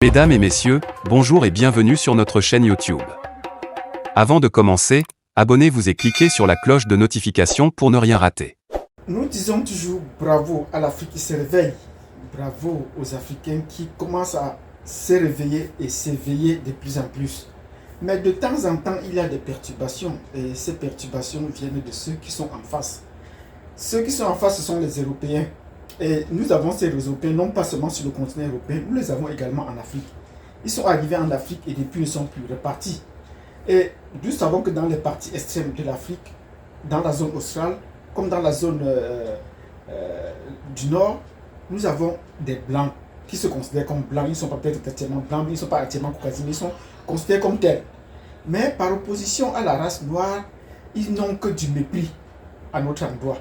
Mesdames et messieurs, bonjour et bienvenue sur notre chaîne YouTube. Avant de commencer, abonnez-vous et cliquez sur la cloche de notification pour ne rien rater. Nous disons toujours bravo à l'Afrique qui se réveille, bravo aux Africains qui commencent à se réveiller et s'éveiller de plus en plus. Mais de temps en temps, il y a des perturbations et ces perturbations viennent de ceux qui sont en face. Ceux qui sont en face, ce sont les Européens. Et nous avons ces Européens, non pas seulement sur le continent européen, nous les avons également en Afrique. Ils sont arrivés en Afrique et depuis ils ne sont plus repartis. Et nous savons que dans les parties extrêmes de l'Afrique, dans la zone australe, comme dans la zone du nord, nous avons des blancs qui se considèrent comme blancs. Ils ne sont pas peut-être entièrement blancs, ils ne sont pas entièrement caucasiens, mais ils sont considérés comme tels. Mais par opposition à la race noire, ils n'ont que du mépris à notre endroit.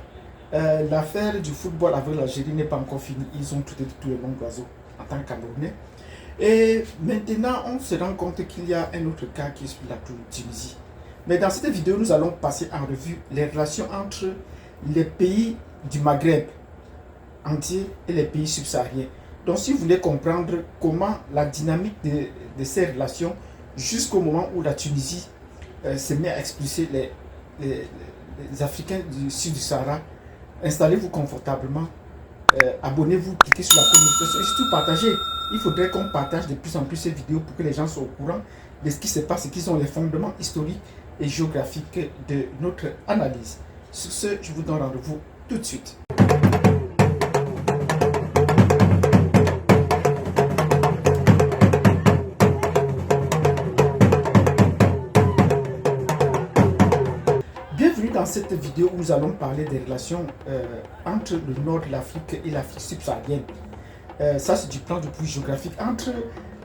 L'affaire du football avec l'Algérie n'est pas encore finie. Ils ont tout les noms d'oiseaux en tant que Camerounais. Et maintenant, on se rend compte qu'il y a un autre cas qui est sur la Tunisie. Mais dans cette vidéo, nous allons passer en revue les relations entre les pays du Maghreb entier et les pays subsahariens. Donc, si vous voulez comprendre comment la dynamique de ces relations, jusqu'au moment où la Tunisie se met à expulser les Africains du sud du Sahara, installez-vous confortablement, abonnez-vous, cliquez sur la communication et surtout partagez. Il faudrait qu'on partage de plus en plus ces vidéos pour que les gens soient au courant de ce qui se passe et qu'ils ont les fondements historiques et géographiques de notre analyse. Sur ce, je vous donne rendez-vous tout de suite. Bienvenue dans cette vidéo où nous allons parler des relations entre le nord de l'Afrique et l'Afrique subsaharienne. Ça, c'est du plan de vue géographique entre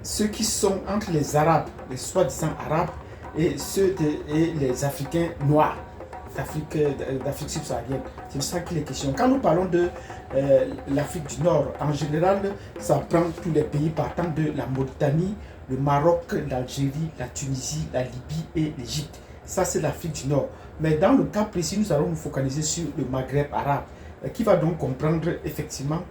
ceux qui sont entre les Arabes, les soi-disant Arabes, et les Africains noirs d'Afrique subsaharienne. C'est de ça qu'il est question. Quand nous parlons de l'Afrique du Nord, en général, ça prend tous les pays partant de la Mauritanie, le Maroc, l'Algérie, la Tunisie, la Libye et l'Égypte. Ça, c'est l'Afrique du Nord. Mais dans le cas précis, nous allons nous focaliser sur le Maghreb arabe, qui va donc comprendre effectivement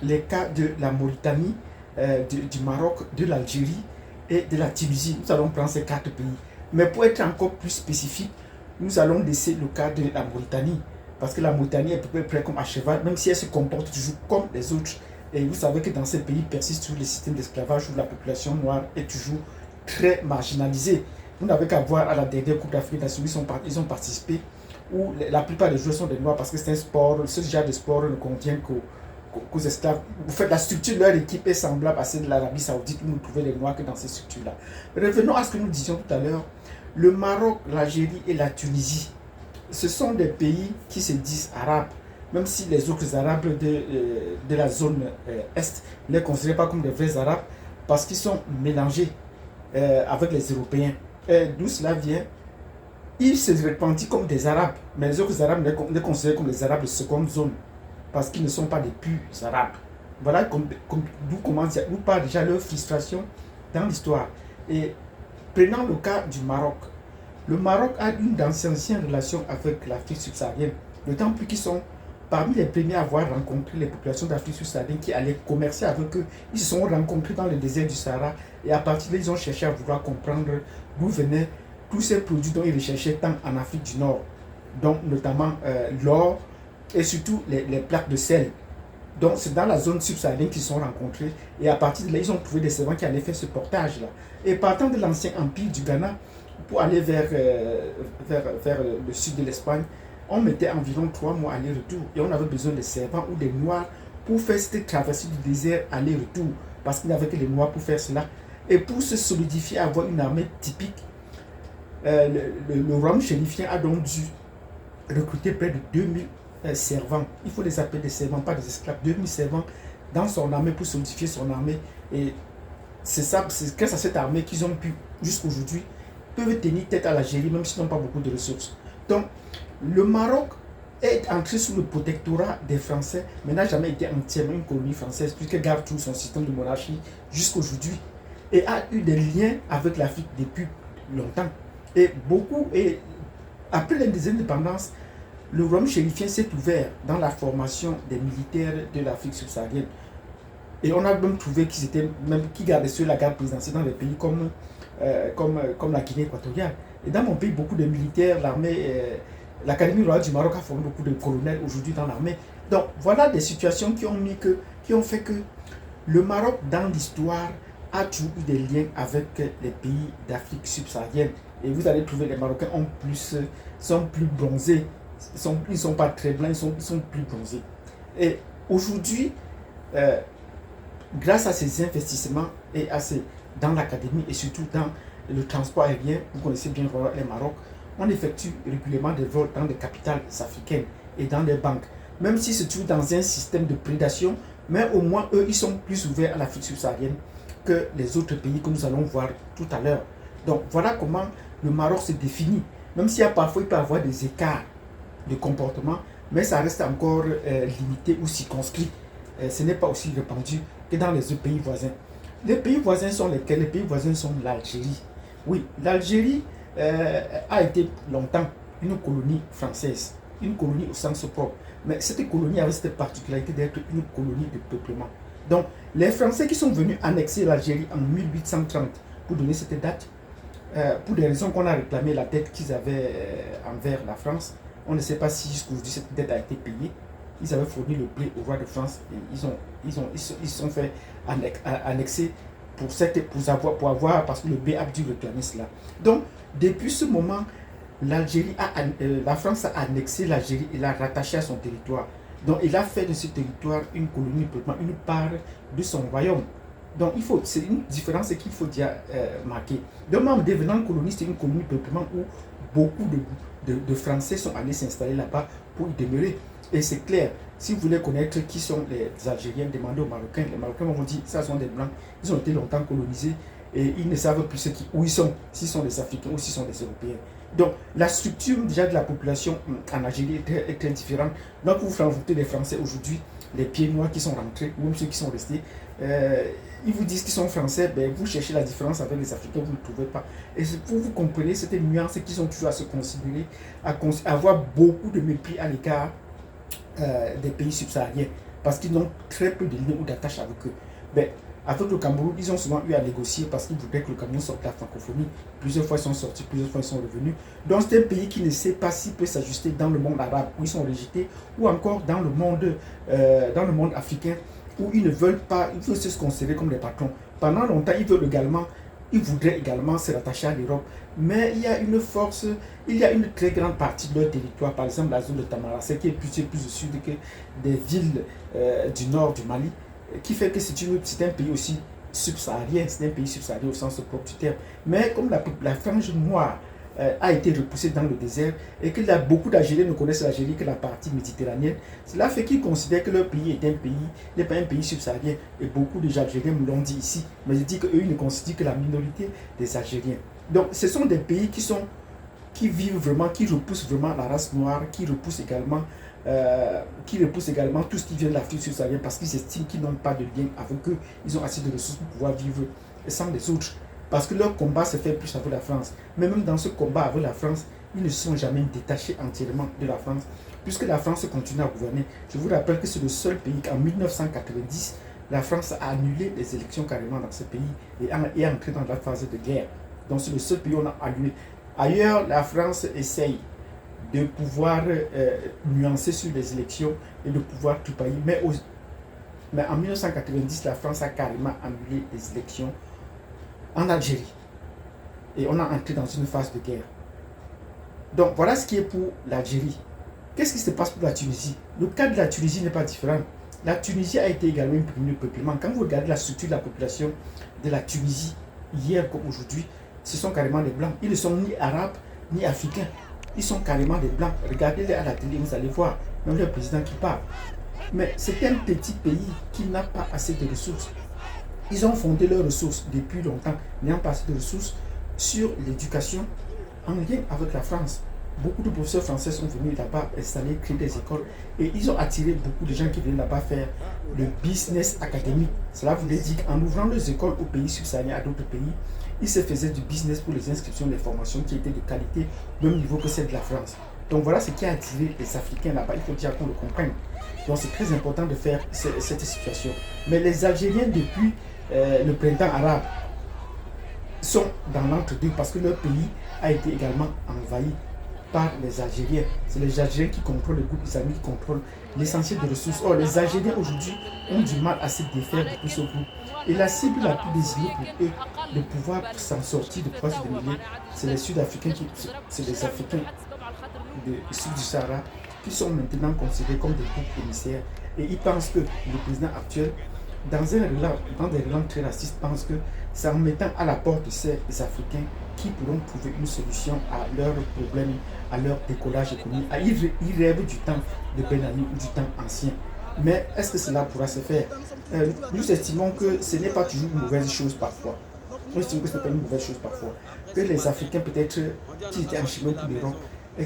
les cas de la Mauritanie, du Maroc, de l'Algérie et de la Tunisie. Nous allons prendre ces 4 pays. Mais pour être encore plus spécifique, nous allons laisser le cas de la Mauritanie. Parce que la Mauritanie est à peu près comme à cheval, même si elle se comporte toujours comme les autres. Et vous savez que dans ces pays persiste toujours le système d'esclavage où la population noire est toujours très marginalisée. Vous n'avez qu'à voir à la dernière Coupe d'Afrique Nations, ils ont participé, où la plupart des joueurs sont des noirs parce que c'est un sport, ce genre de sport ne contient qu'aux esclaves. Vous faites la structure de leur équipe est semblable à celle de l'Arabie Saoudite où vous ne trouvez les noirs que dans ces structures-là. Revenons à ce que nous disions tout à l'heure. Le Maroc, l'Algérie et la Tunisie, ce sont des pays qui se disent arabes, même si les autres arabes de la zone est ne les considèrent pas comme des vrais arabes parce qu'ils sont mélangés avec les Européens. D'où cela vient, ils se repentent comme des arabes, mais les autres arabes les considèrent comme les arabes de seconde zone parce qu'ils ne sont pas des purs arabes. Voilà d'où part déjà leur frustration dans l'histoire. Et prenant le cas du Maroc. Le Maroc a une d'anciennes relations avec l'Afrique subsaharienne, d'autant plus qu'ils sont parmi les premiers à avoir rencontré les populations d'Afrique subsaharienne qui allaient commercer avec eux. Ils se sont rencontrés dans le désert du Sahara et à partir de là, ils ont cherché à vouloir comprendre d'où venaient tous ces produits dont ils recherchaient tant en Afrique du Nord, donc notamment l'or et surtout les plaques de sel. Donc c'est dans la zone subsaharienne qu'ils se sont rencontrés et à partir de là, ils ont trouvé des servants qui allaient faire ce portage-là. Et partant de l'ancien empire du Ghana pour aller vers le sud de l'Espagne, on mettait environ 3 mois aller-retour et on avait besoin de servants ou des noirs pour faire cette traversée du désert aller-retour parce qu'il n'y avait que les noirs pour faire cela. Et pour se solidifier, avoir une armée typique, le royaume chérifien a donc dû recruter près de 2000 servants. Il faut les appeler des servants, pas des esclaves. 2000 servants dans son armée pour solidifier son armée. Et c'est grâce à cette armée qu'ils ont pu, jusqu'aujourd'hui, peuvent tenir tête à l'Algérie, même s'ils n'ont pas beaucoup de ressources. Donc, le Maroc est entré sous le protectorat des Français, mais n'a jamais été entièrement une colonie française, puisqu'il garde tout son système de monarchie jusqu'aujourd'hui, et a eu des liens avec l'Afrique depuis longtemps. Et après les indépendances, le royaume chérifien s'est ouvert dans la formation des militaires de l'Afrique subsaharienne. Et on a même trouvé qu'ils gardaient sur la garde présidentielle dans des pays comme la Guinée équatoriale. Et dans mon pays, beaucoup de militaires, l'Académie royale du Maroc a formé beaucoup de colonels aujourd'hui dans l'armée. Donc voilà des situations qui ont fait que le Maroc, dans l'histoire, a toujours eu des liens avec les pays d'Afrique subsaharienne. Et vous allez trouver les Marocains sont plus bronzés. Ils ne sont pas très blancs, ils sont plus bronzés. Et aujourd'hui, grâce à ces investissements et dans l'académie et surtout dans le transport aérien, vous connaissez bien le Maroc, on effectue régulièrement des vols dans des capitales africaines et dans des banques. Même si c'est toujours dans un système de prédation, mais au moins eux, ils sont plus ouverts à l'Afrique subsaharienne que les autres pays que nous allons voir tout à l'heure. Donc voilà comment le Maroc se définit. Même s'il y a parfois, il peut y avoir des écarts de comportement, mais ça reste encore limité ou circonscrit. Ce n'est pas aussi répandu que dans les autres pays voisins. Les pays voisins sont lesquels? Les pays voisins sont l'Algérie. Oui, l'Algérie a été longtemps une colonie française, une colonie au sens propre. Mais cette colonie avait cette particularité d'être une colonie de peuplement. Donc, les Français qui sont venus annexer l'Algérie en 1830, pour donner cette date, pour des raisons qu'on a réclamé la dette qu'ils avaient envers la France, on ne sait pas si jusqu'aujourd'hui cette dette a été payée. Ils avaient fourni le blé au roi de France et ils sont fait annexer parce que le blé a dû réclamer cela. Donc, depuis ce moment, la France a annexé l'Algérie et l'a rattachée à son territoire. Donc, il a fait de ce territoire une colonie, une part de son royaume. Donc, c'est une différence qu'il faut déjà marquer. Donc, en devenant colonie, c'est une colonie peuplement où beaucoup de Français sont allés s'installer là-bas pour y demeurer. Et c'est clair, si vous voulez connaître qui sont les Algériens, demandez aux Marocains. Les Marocains vont dire, ça sont des Blancs, ils ont été longtemps colonisés et ils ne savent plus où ils sont, s'ils sont des Africains ou s'ils sont des Européens. Donc, la structure déjà de la population en Algérie est très différente. Donc, vous rencontrez les Français aujourd'hui, les pieds noirs qui sont rentrés, ou même ceux qui sont restés, ils vous disent qu'ils sont français, ben, vous cherchez la différence avec les Africains, vous ne trouvez pas. Et pour vous comprenez cette nuance qu'ils ont toujours à se considérer, à avoir beaucoup de mépris à l'égard des pays subsahariens, parce qu'ils ont très peu de liens ou d'attaches avec eux. Ben, avec le Cameroun, ils ont souvent eu à négocier parce qu'ils voudraient que le Cameroun sorte de la francophonie. Plusieurs fois ils sont sortis, plusieurs fois ils sont revenus. Donc c'est un pays qui ne sait pas s'il peut s'ajuster dans le monde arabe où ils sont rejetés, ou encore dans le monde africain où ils ne veulent pas, ils veulent se considérer comme des patrons. Pendant longtemps, ils voudraient également se rattacher à l'Europe. Mais il y a une très grande partie de leur territoire, par exemple la zone de Tamaracé, qui est plus au sud que des villes du nord du Mali, qui fait que c'est un pays aussi subsaharien, c'est un pays subsaharien au sens propre du terme. Mais comme la frange noire a été repoussée dans le désert et que beaucoup d'Algériens ne connaissent l'Algérie que la partie méditerranéenne, cela fait qu'ils considèrent que leur pays n'est pas un pays subsaharien. Et beaucoup d'Algériens me l'ont dit ici, mais je dis qu'eux, ils ne considèrent que la minorité des Algériens. Donc ce sont des pays qui vivent vraiment, qui repoussent vraiment la race noire, qui repoussent également tout ce qui vient de l'Afrique subsaharienne parce qu'ils estiment qu'ils n'ont pas de lien avec eux. Ils ont assez de ressources pour pouvoir vivre sans les autres. Parce que leur combat se fait plus avec la France. Mais même dans ce combat avec la France, ils ne sont jamais détachés entièrement de la France, puisque la France continue à gouverner. Je vous rappelle que c'est le seul pays qu'en 1990, la France a annulé les élections carrément dans ce pays et est entrée dans la phase de guerre. Donc c'est le seul pays où on a annulé. Ailleurs, la France essaye de pouvoir nuancer sur les élections et de pouvoir tout payer. Mais en 1990, la France a carrément annulé les élections en Algérie. Et on a entré dans une phase de guerre. Donc voilà ce qui est pour l'Algérie. Qu'est-ce qui se passe pour la Tunisie? Le cas de la Tunisie n'est pas différent. La Tunisie a été également imprimée de peuplement. Quand vous regardez la structure de la population de la Tunisie, hier comme aujourd'hui, ce sont carrément des blancs. Ils ne sont ni arabes ni africains. Ils sont carrément des blancs. Regardez-les à la télé, vous allez voir, même le président qui parle. Mais c'est un petit pays qui n'a pas assez de ressources. Ils ont fondé leurs ressources depuis longtemps, n'ayant pas assez de ressources sur l'éducation en lien avec la France. Beaucoup de professeurs français sont venus là-bas installer, créer des écoles et ils ont attiré beaucoup de gens qui viennent là-bas faire le business académique. Cela voulait dire qu'en ouvrant les écoles aux pays subsahariens, à d'autres pays, ils se faisaient du business pour les inscriptions, les formations qui étaient de qualité, au même niveau que celle de la France. Donc voilà ce qui a attiré les Africains là-bas. Il faut déjà qu'on le comprenne. Donc c'est très important de faire cette situation. Mais les Algériens, depuis le printemps arabe, sont dans l'entre-deux parce que leur pays a été également envahi par les Algériens. C'est les Algériens qui contrôlent le groupe islamique, qui contrôlent l'essentiel des ressources. Or, les Algériens aujourd'hui ont du mal à se défaire de tout ce groupe. Et la cible la plus désignée pour eux de pouvoir s'en sortir, de pouvoir se démêler, c'est les Sud-Africains, c'est les Africains du sud du Sahara qui sont maintenant considérés comme des groupes émissaires. Et ils pensent que le président actuel, dans des relances très racistes, pense que c'est en mettant à la porte de ces Africains qui pourront trouver une solution à leurs problèmes, à leur décollage économique. Ils rêvent du temps de Ben Ali ou du temps ancien. Mais est-ce que cela pourra se faire? Nous estimons que ce n'est pas toujours une mauvaise chose parfois. Nous estimons que ce n'est pas une mauvaise chose parfois. Que les Africains peut-être qui étaient en chemin pour l'Europe,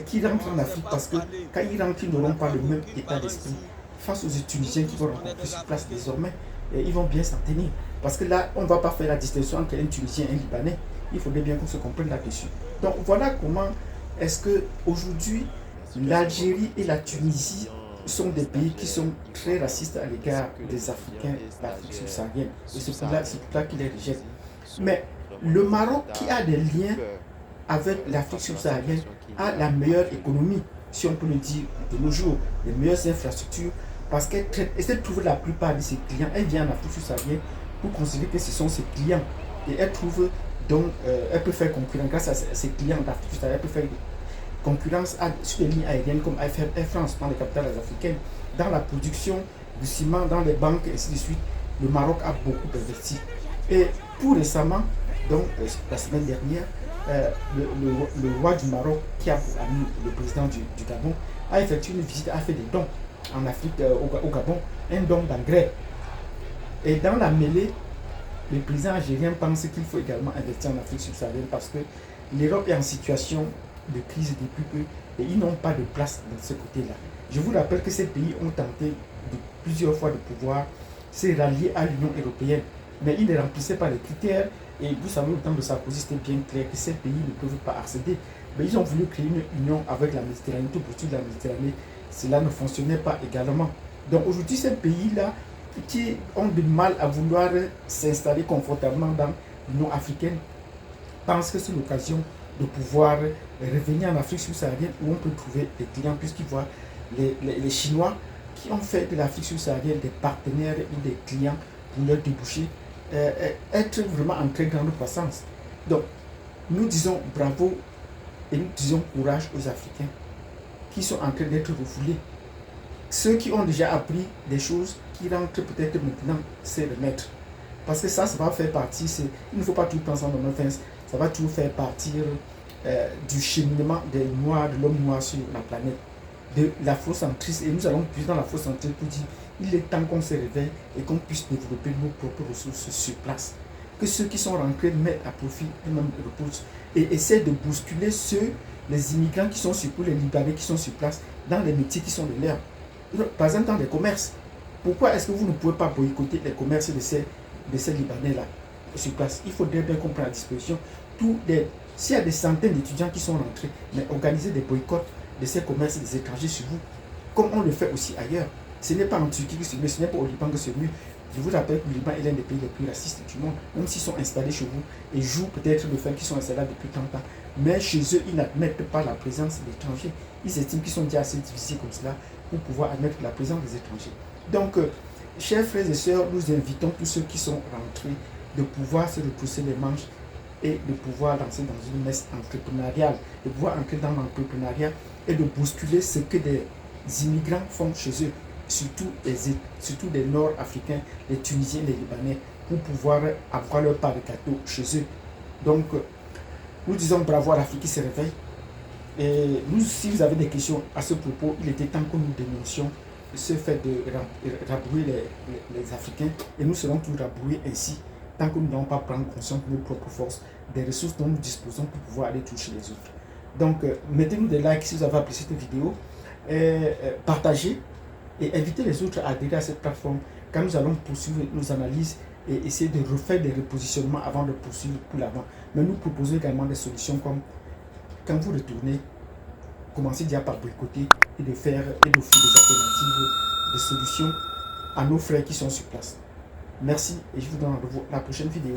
qui rentrent en Afrique parce que quand ils rentrent, ils n'auront pas le même état d'esprit face aux Tunisiens qui vont rencontrer sur place désormais. Et ils vont bien s'en tenir. Parce que là, on ne va pas faire la distinction entre un Tunisien et un Libanais. Il faudrait bien qu'on se comprenne là-dessus. Donc voilà comment est-ce qu'aujourd'hui, l'Algérie et la Tunisie sont des pays qui sont très racistes à l'égard des Africains d'Afrique subsaharienne. Et c'est pour là qu'ils les rejettent. Mais le Maroc, qui a des liens avec l'Afrique subsaharienne, a la meilleure économie, si on peut le dire de nos jours, les meilleures infrastructures, parce qu'elle essaie de trouver la plupart de ses clients. Elle vient en Afrique subsaharienne pour considérer que ce sont ses clients. Et elle trouve donc, elle peut faire concurrence grâce à ses clients d'Afrique subsaharienne. Elle peut faire concurrence sur les lignes aériennes comme Air France dans les capitales africaines, dans la production du ciment, dans les banques et ainsi de suite. Le Maroc a beaucoup investi. Et tout récemment, donc la semaine dernière, le roi du Maroc, qui a ami le président du Gabon, a effectué une visite, a fait des dons en Afrique, au Gabon, un don d'engrais. Et dans la mêlée, le président algérien pense qu'il faut également investir en Afrique subsaharienne parce que l'Europe est en situation de crise depuis peu et ils n'ont pas de place dans ce côté-là. Je vous rappelle que ces pays ont tenté plusieurs fois de pouvoir se rallier à l'Union européenne, mais ils ne remplissaient pas les critères. Et vous savez, au temps de Sarkozy, c'était bien clair que ces pays ne peuvent pas accéder. Mais ils ont voulu créer une union avec la Méditerranée, tout autour de la Méditerranée. Cela ne fonctionnait pas également. Donc aujourd'hui, ces pays-là qui ont du mal à vouloir s'installer confortablement dans l'Union africaine pensent que c'est l'occasion de pouvoir revenir en Afrique subsaharienne où on peut trouver des clients, puisqu'ils voient les Chinois qui ont fait de l'Afrique subsaharienne des partenaires ou des clients pour leur déboucher, être vraiment en très grande croissance. Donc, nous disons bravo et nous disons courage aux Africains qui sont en train d'être refoulés. Ceux qui ont déjà appris des choses, qui rentrent peut-être maintenant, c'est remettre. Parce que ça va faire partie, il ne faut pas tout penser en offense, ça va toujours faire partir du cheminement des Noirs, de l'homme noir sur la planète, de l'afrocentrisme. Et nous allons plus dans l'afrocentrisme pour dire il est temps qu'on se réveille et qu'on puisse développer nos propres ressources sur place. Que ceux qui sont rentrés mettent à profit et même repoussent et essaient de bousculer les immigrants qui sont sur place, les Libanais qui sont sur place, dans les métiers qui sont les leurs. Par exemple, dans les commerces, pourquoi est-ce que vous ne pouvez pas boycotter les commerces de ces Libanais-là sur place? Il faudrait bien qu'on prenne à disposition s'il y a des centaines d'étudiants qui sont rentrés, mais organiser des boycotts de ces commerces des étrangers sur vous, comme on le fait aussi ailleurs. Ce n'est pas en Turquie que c'est mieux, ce n'est pas au Liban que c'est mieux. Je vous rappelle que le Liban est l'un des pays les plus racistes du monde, même s'ils sont installés chez vous et jouent peut-être le fait qu'ils sont installés depuis 30 ans. Mais chez eux, ils n'admettent pas la présence d'étrangers. Ils estiment qu'ils sont déjà assez divisés comme cela pour pouvoir admettre la présence des étrangers. Donc, chers frères et sœurs, nous invitons tous ceux qui sont rentrés de pouvoir se retrousser les manches et de pouvoir lancer dans une messe entrepreneuriale, de pouvoir entrer dans l'entrepreneuriat et de bousculer ce que des immigrants font chez eux, surtout des Nord-Africains, les Tunisiens, les Libanais, pour pouvoir avoir leur part de gâteau chez eux. Donc, nous disons bravo à l'Afrique qui se réveille. Et nous, si vous avez des questions à ce propos, il était temps que nous dénoncions ce fait de rabrouer les Africains, et nous serons tous rabroués ainsi tant que nous n'allons pas prendre conscience de nos propres forces, des ressources dont nous disposons pour pouvoir aller toucher les autres. Donc, mettez-nous des likes si vous avez apprécié cette vidéo, partagez et invitez les autres à adhérer à cette plateforme quand nous allons poursuivre nos analyses et essayer de refaire des repositionnements avant de poursuivre pour l'avant. Mais nous proposons également des solutions comme quand vous retournez commencer déjà par boycotter et de faire et d'offrir des alternatives, des solutions à nos frères qui sont sur place. Merci et je vous donne rendez-vous à la prochaine vidéo.